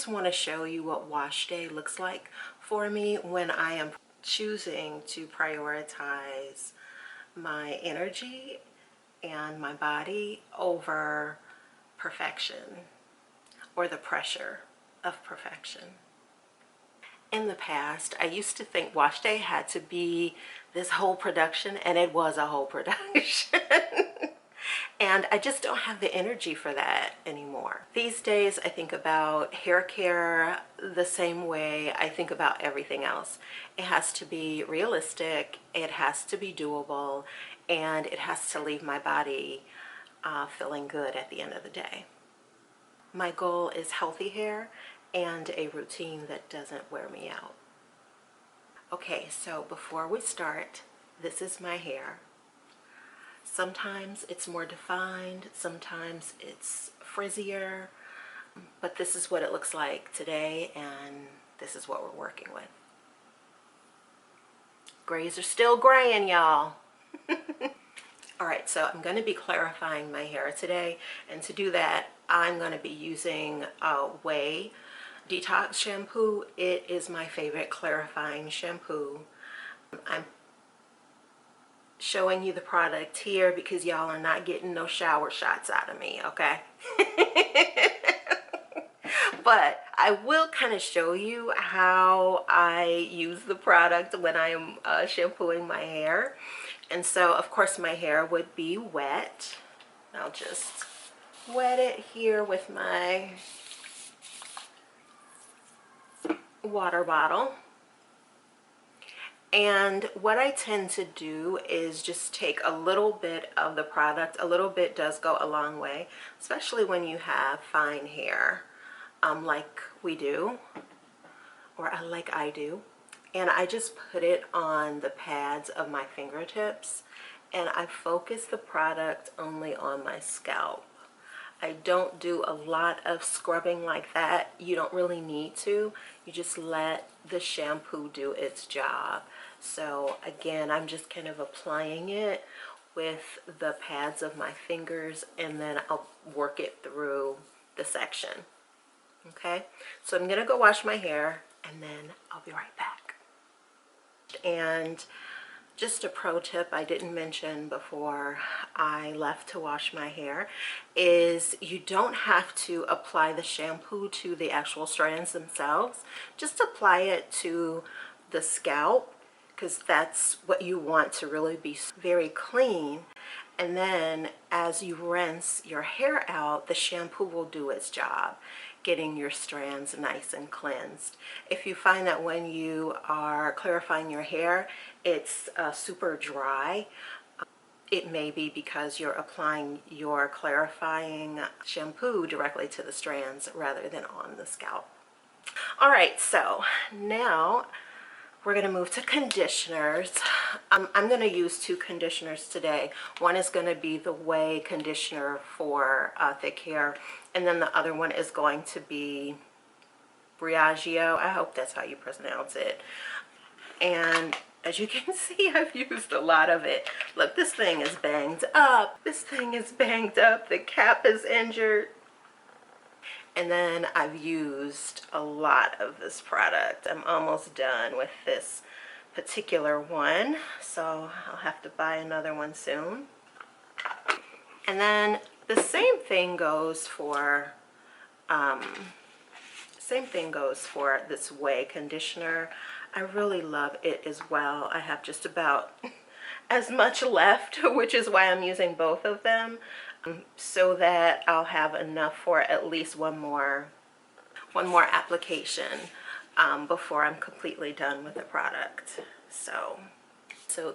just want to show you what wash day looks like for me when I am choosing to prioritize my energy and my body over perfection or the pressure of perfection. In the past, I used to think wash day had to be this whole production, and it was a whole production. And I just don't have the energy for that anymore. These days, I think about hair care the same way I think about everything else. It has to be realistic, it has to be doable, and it has to leave my body feeling good at the end of the day. My goal is healthy hair and a routine that doesn't wear me out. Okay, so before we start, this is my hair. Sometimes it's more defined, sometimes it's frizzier, but this is what it looks like today, and this is what we're working with. Grays are still graying, y'all. All right, so I'm going to be clarifying my hair today, and to do that, I'm going to be using Ouai Detox Shampoo. It is my favorite clarifying shampoo. I'm showing you the product here because y'all are not getting no shower shots out of me, okay? But I will kind of show you how I use the product when I am shampooing my hair. And so, of course, my hair would be wet. I'll just wet it here with my water bottle. And what I tend to do is just take a little bit of the product. A little bit does go a long way, especially when you have fine hair like we do, or like I do. And I just put it on the pads of my fingertips, and I focus the product only on my scalp. I don't do a lot of scrubbing like that. You don't really need to. You just let the shampoo do its job. So again, I'm just kind of applying it with the pads of my fingers, and then I'll work it through the section. Okay, so I'm gonna go wash my hair, and then I'll be right back. And just a pro tip I didn't mention before I left to wash my hair is you don't have to apply the shampoo to the actual strands themselves. Just apply it to the scalp, because that's what you want to really be very clean. And then as you rinse your hair out, the shampoo will do its job, getting your strands nice and cleansed. If you find that when you are clarifying your hair, it's super dry, it may be because you're applying your clarifying shampoo directly to the strands rather than on the scalp. All right, so now we're going to move to conditioners. I'm going to use two conditioners today. One is going to be the Ouai conditioner for thick hair, and then the other one is going to be Briogeo. I hope that's how you pronounce it. And as you can see, I've used a lot of it. Look, this thing is banged up. This thing is banged up. The cap is injured. And then I've used a lot of this product. I'm almost done with this particular one, so I'll have to buy another one soon. And then the same thing goes for this Ouai conditioner. I really love it as well. I have just about as much left, which is why I'm using both of them, so that I'll have enough for at least one more application before I'm completely done with the product. So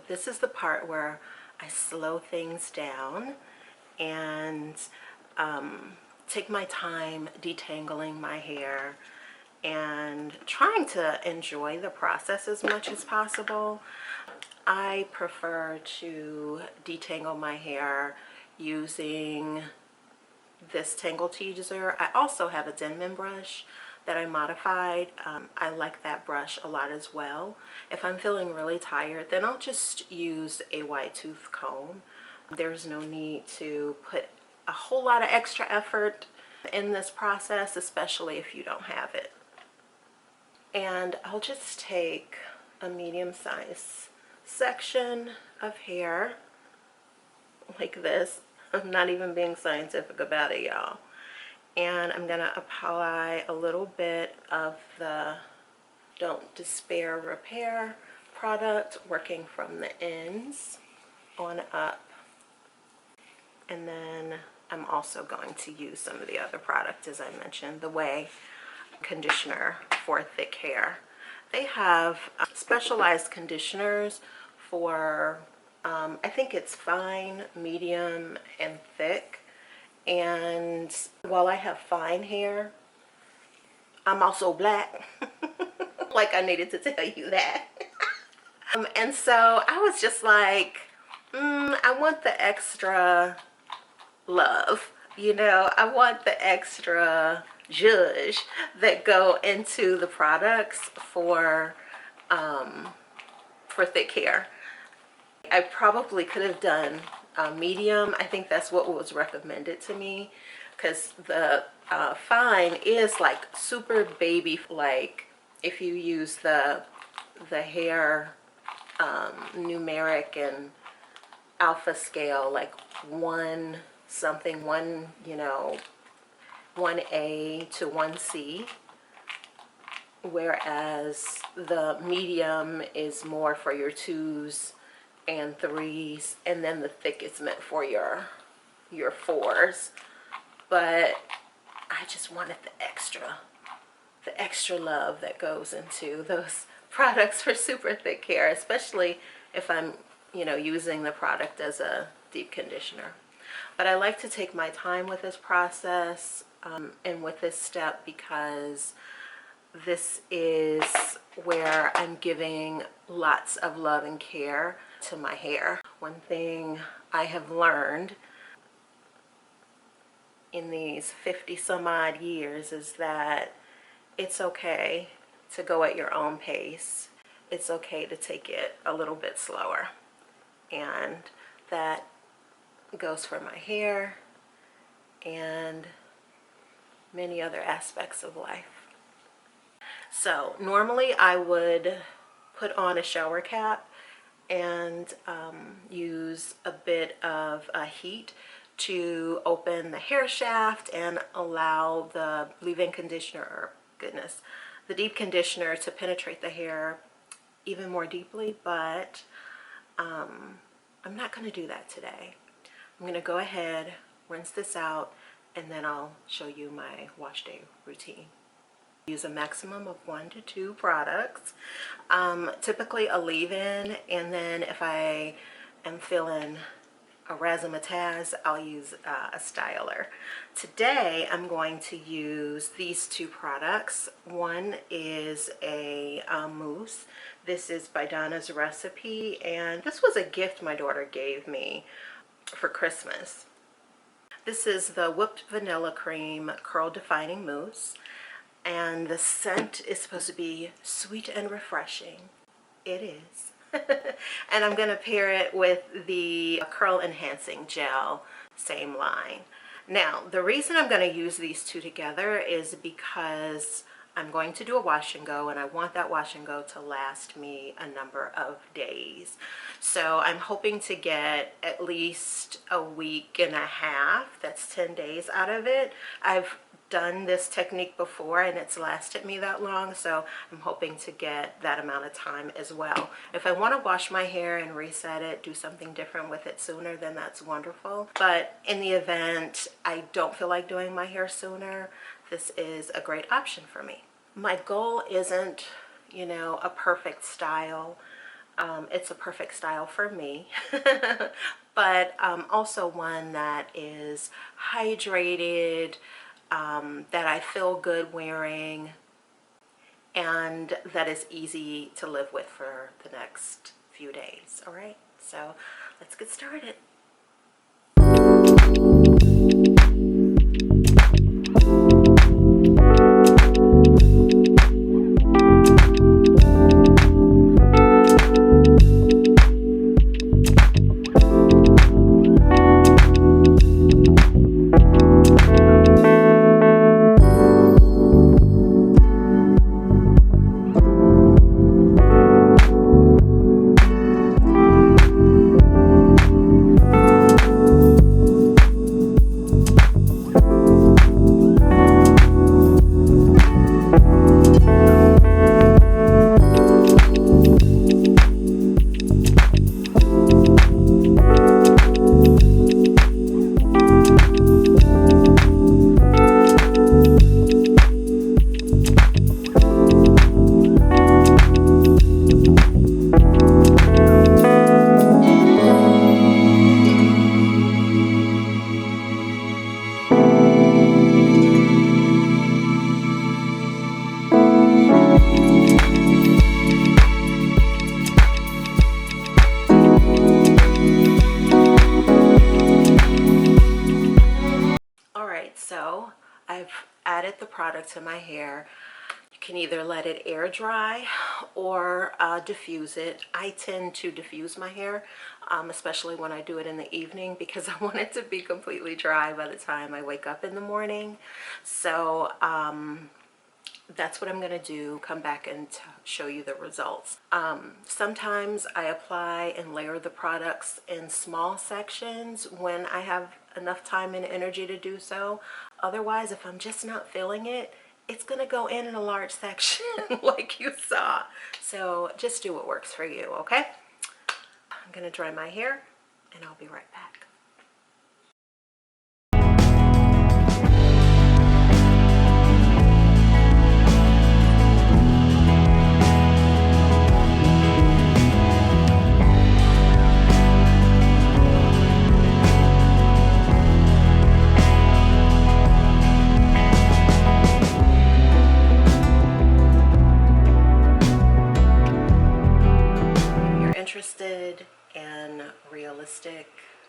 this is the part where I slow things down and take my time detangling my hair and trying to enjoy the process as much as possible. I prefer to detangle my hair using this Tangle Teaser. I also have a Denman brush that I modified. I like that brush a lot as well. If I'm feeling really tired, then I'll just use a wide tooth comb. There's no need to put a whole lot of extra effort in this process, especially if you don't have it. And I'll just take a medium size section of hair like this. I'm not even being scientific about it, y'all. And I'm gonna apply a little bit of the Don't Despair Repair product, working from the ends on up. And then I'm also going to use some of the other products, as I mentioned, the Ouai conditioner for thick hair. They have specialized conditioners for, I think it's fine, medium, and thick. And while I have fine hair, I'm also black. Like I needed to tell you that. And so I was just like, I want the extra love, you know, I want the extra zhuzh that go into the products for thick hair. I probably could have done medium. I think that's what was recommended to me, because the fine is like super baby, like if you use the hair numeric and alpha scale, like one something, you know, 1A to 1C, whereas the medium is more for your 2s and 3s, and then the thick is meant for your 4s. But I just wanted the extra love that goes into those products for super thick hair, especially if I'm, you know, using the product as a deep conditioner. But I like to take my time with this process and with this step, because this is where I'm giving lots of love and care to my hair. One thing I have learned in these 50 some odd years is that it's okay to go at your own pace. It's okay to take it a little bit slower. And that goes for my hair and many other aspects of life. So normally I would put on a shower cap and use a bit of heat to open the hair shaft and allow the leave-in conditioner, or goodness, the deep conditioner to penetrate the hair even more deeply. But I'm not going to do that today. I'm going to go ahead, rinse this out, and then I'll show you my wash day routine. Use a maximum of 1 to 2 products, typically a leave-in, and then if I am feeling a razzmatazz, I'll use a styler. Today I'm going to use these 2 products. One is a mousse. This is by Donna's Recipe, and this was a gift my daughter gave me for Christmas. This is the Whipped Vanilla Cream Curl Defining Mousse, and the scent is supposed to be sweet and refreshing. It is. And I'm going to pair it with the Curl Enhancing Gel, same line. Now, the reason I'm going to use these 2 together is because I'm going to do a wash and go, and I want that wash and go to last me a number of days. So I'm hoping to get at least a week and a half, that's 10 days out of it. I've done this technique before and it's lasted me that long, so I'm hoping to get that amount of time as well. If I want to wash my hair and reset it, do something different with it sooner, then that's wonderful. But in the event I don't feel like doing my hair sooner, this is a great option for me. My goal isn't, you know, a perfect style. It's a perfect style for me, but also one that is hydrated, that I feel good wearing, and that is easy to live with for the next few days. All right, so let's get started. to my hair. You can either let it air dry or diffuse it. I tend to diffuse my hair, especially when I do it in the evening, because I want it to be completely dry by the time I wake up in the morning. So that's what I'm going to do, come back and show you the results. Sometimes I apply and layer the products in small sections when I have enough time and energy to do so. Otherwise, if I'm just not feeling it, it's going to go in a large section like you saw. So just do what works for you, okay? I'm going to dry my hair and I'll be right back. Interested in realistic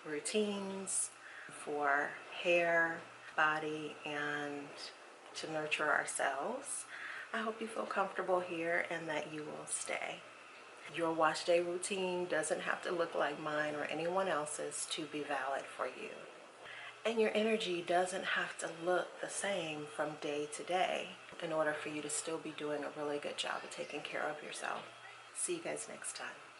routines for hair, body, and to nurture ourselves, I hope you feel comfortable here and that you will stay. Your wash day routine doesn't have to look like mine or anyone else's to be valid for you. And your energy doesn't have to look the same from day to day in order for you to still be doing a really good job of taking care of yourself. See you guys next time.